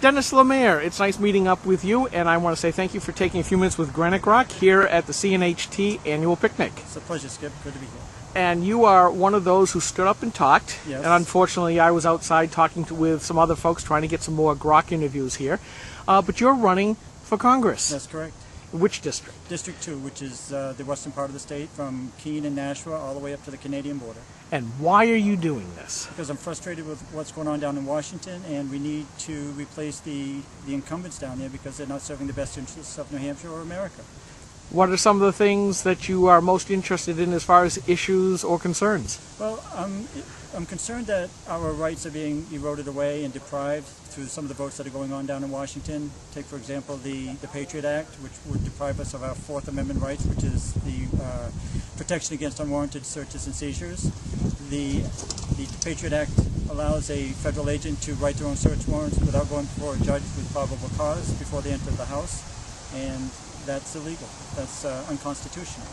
Dennis Lamare, it's nice meeting up with you, and I want to say thank you for taking a few minutes with GraniteGrok here at the CNHT annual picnic. It's a pleasure, Skip. Good to be here. And you are one of those who stood up and talked. Yes. And unfortunately, I was outside talking with some other folks trying to get some more Grok interviews here. But you're running for Congress. That's correct. Which district? District 2, which is the western part of the state, from Keene and Nashua all the way up to the Canadian border. And why are you doing this? Because I'm frustrated with what's going on down in Washington, and we need to replace the incumbents down there because they're not serving the best interests of New Hampshire or America. What are some of the things that you are most interested in as far as issues or concerns? Well, I'm concerned that our rights are being eroded away and deprived through some of the votes that are going on down in Washington. Take, for example, the Patriot Act, which would deprive us of our Fourth Amendment rights, which is the protection against unwarranted searches and seizures. The Patriot Act allows a federal agent to write their own search warrants without going before a judge with probable cause before they enter the house, and that's illegal. That's unconstitutional.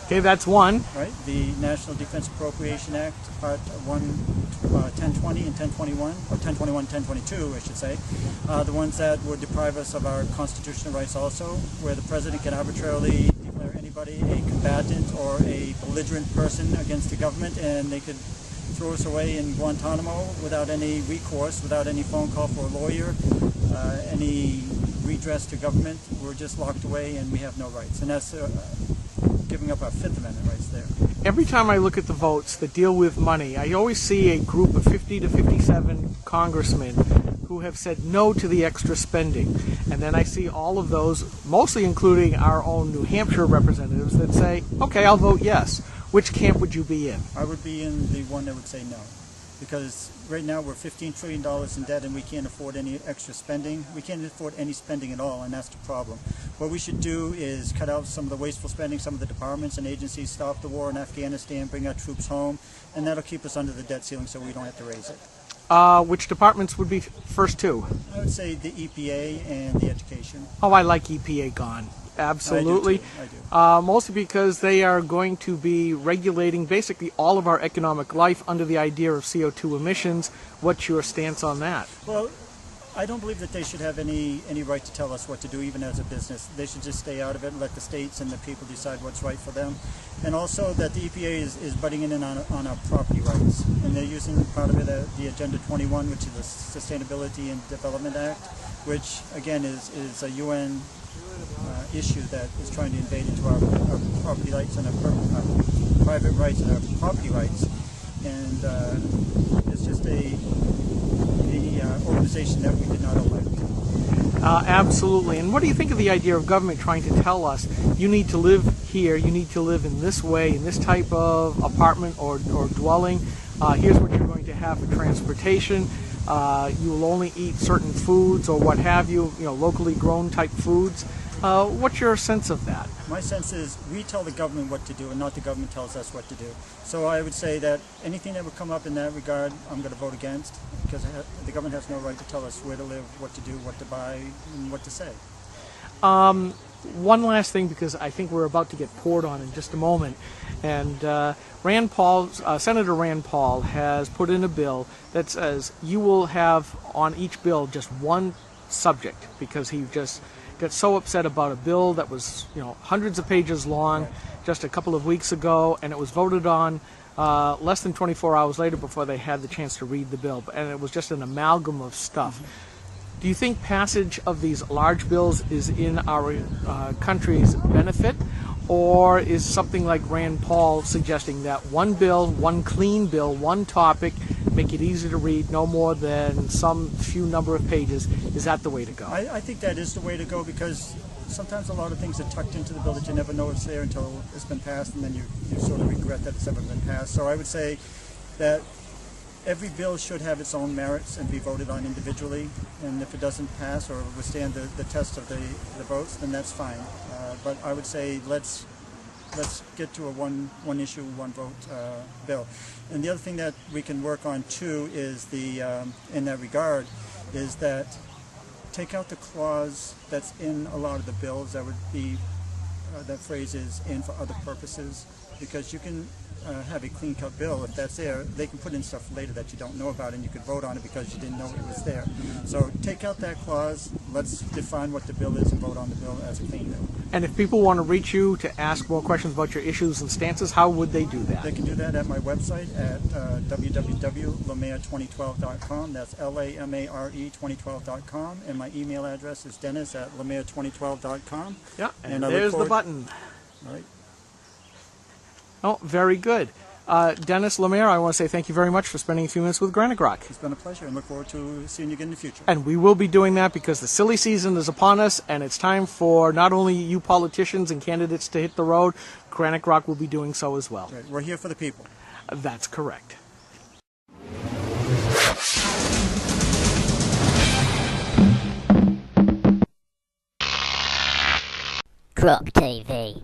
Okay, that's one. Right. The National Defense Appropriation Act, Part 1020 and 1021, or 1021 and 1022, I should say, the ones that would deprive us of our constitutional rights also, where the President can arbitrarily declare anybody a combatant or a belligerent person against the government, and they could throw us away in Guantanamo without any recourse, without any phone call for a lawyer, any redress to government. We're just locked away and we have no rights. And that's giving up our Fifth Amendment rights there. Every time I look at the votes that deal with money, I always see a group of 50 to 57 congressmen who have said no to the extra spending. And then I see all of those, mostly including our own New Hampshire representatives, that say, okay, I'll vote yes. Which camp would you be in? I would be in the one that would say no. Because right now we're $15 trillion in debt and we can't afford any extra spending. We can't afford any spending at all, and that's the problem. What we should do is cut out some of the wasteful spending, some of the departments and agencies, stop the war in Afghanistan, bring our troops home, and that'll keep us under the debt ceiling so we don't have to raise it. Which departments would be first two? I would say the EPA and the education. Oh, I like EPA gone. Absolutely. I do. Mostly because they are going to be regulating basically all of our economic life under the idea of CO2 emissions. What's your stance on that? Well, I don't believe that they should have any right to tell us what to do, even as a business. They should just stay out of it and let the states and the people decide what's right for them. And also that the EPA is butting in on our property rights. And they're using part of it, the Agenda 21, which is the Sustainability and Development Act, which, again, is a UN issue that is trying to invade into our property rights and our private rights and our property rights. And it's just a organization that we did not elect. Absolutely. And what do you think of the idea of government trying to tell us, you need to live here, you need to live in this way, in this type of apartment or dwelling, here's what you're going to have for transportation, you will only eat certain foods or what have you, locally grown type foods. What's your sense of that? My sense is we tell the government what to do and not the government tells us what to do. So I would say that anything that would come up in that regard, I'm going to vote against, because the government has no right to tell us where to live, what to do, what to buy, and what to say. One last thing, because I think we're about to get poured on in just a moment. And Senator Rand Paul has put in a bill that says you will have on each bill just one subject, because he just got so upset about a bill that was hundreds of pages long just a couple of weeks ago, and it was voted on less than 24 hours later before they had the chance to read the bill, and it was just an amalgam of stuff. Do you think passage of these large bills is in our country's benefit, or is something like Rand Paul suggesting that one bill, one clean bill, one topic, make it easy to read, no more than some few number of pages, is that the way to go? I think that is the way to go, because sometimes a lot of things are tucked into the bill that you never know it's there until it's been passed, and then you sort of regret that it's ever been passed. So I would say that every bill should have its own merits and be voted on individually, and if it doesn't pass or withstand the test of the votes, then that's fine. But I would say let's get to a one issue, one vote bill. And the other thing that we can work on too is in that regard, is that take out the clause that's in a lot of the bills that would be that phrase is in for other purposes, because you can have a clean-cut bill. If that's there, they can put in stuff later that you don't know about, and you could vote on it because you didn't know it was there. So take out that clause. Let's define what the bill is and vote on the bill as a clean bill. And if people want to reach you to ask more questions about your issues and stances, how would they do that? They can do that at my website at www.lamare2012.com. That's LAMARE2012.com. And my email address is dennis@lamare2012.com. Yeah, and there's the button. All right. Oh, very good. Dennis Lamare, I want to say thank you very much for spending a few minutes with GraniteGrok. It's been a pleasure, and look forward to seeing you again in the future. And we will be doing that because the silly season is upon us, and it's time for not only you politicians and candidates to hit the road, GraniteGrok will be doing so as well. Right. We're here for the people. That's correct. GrokTV.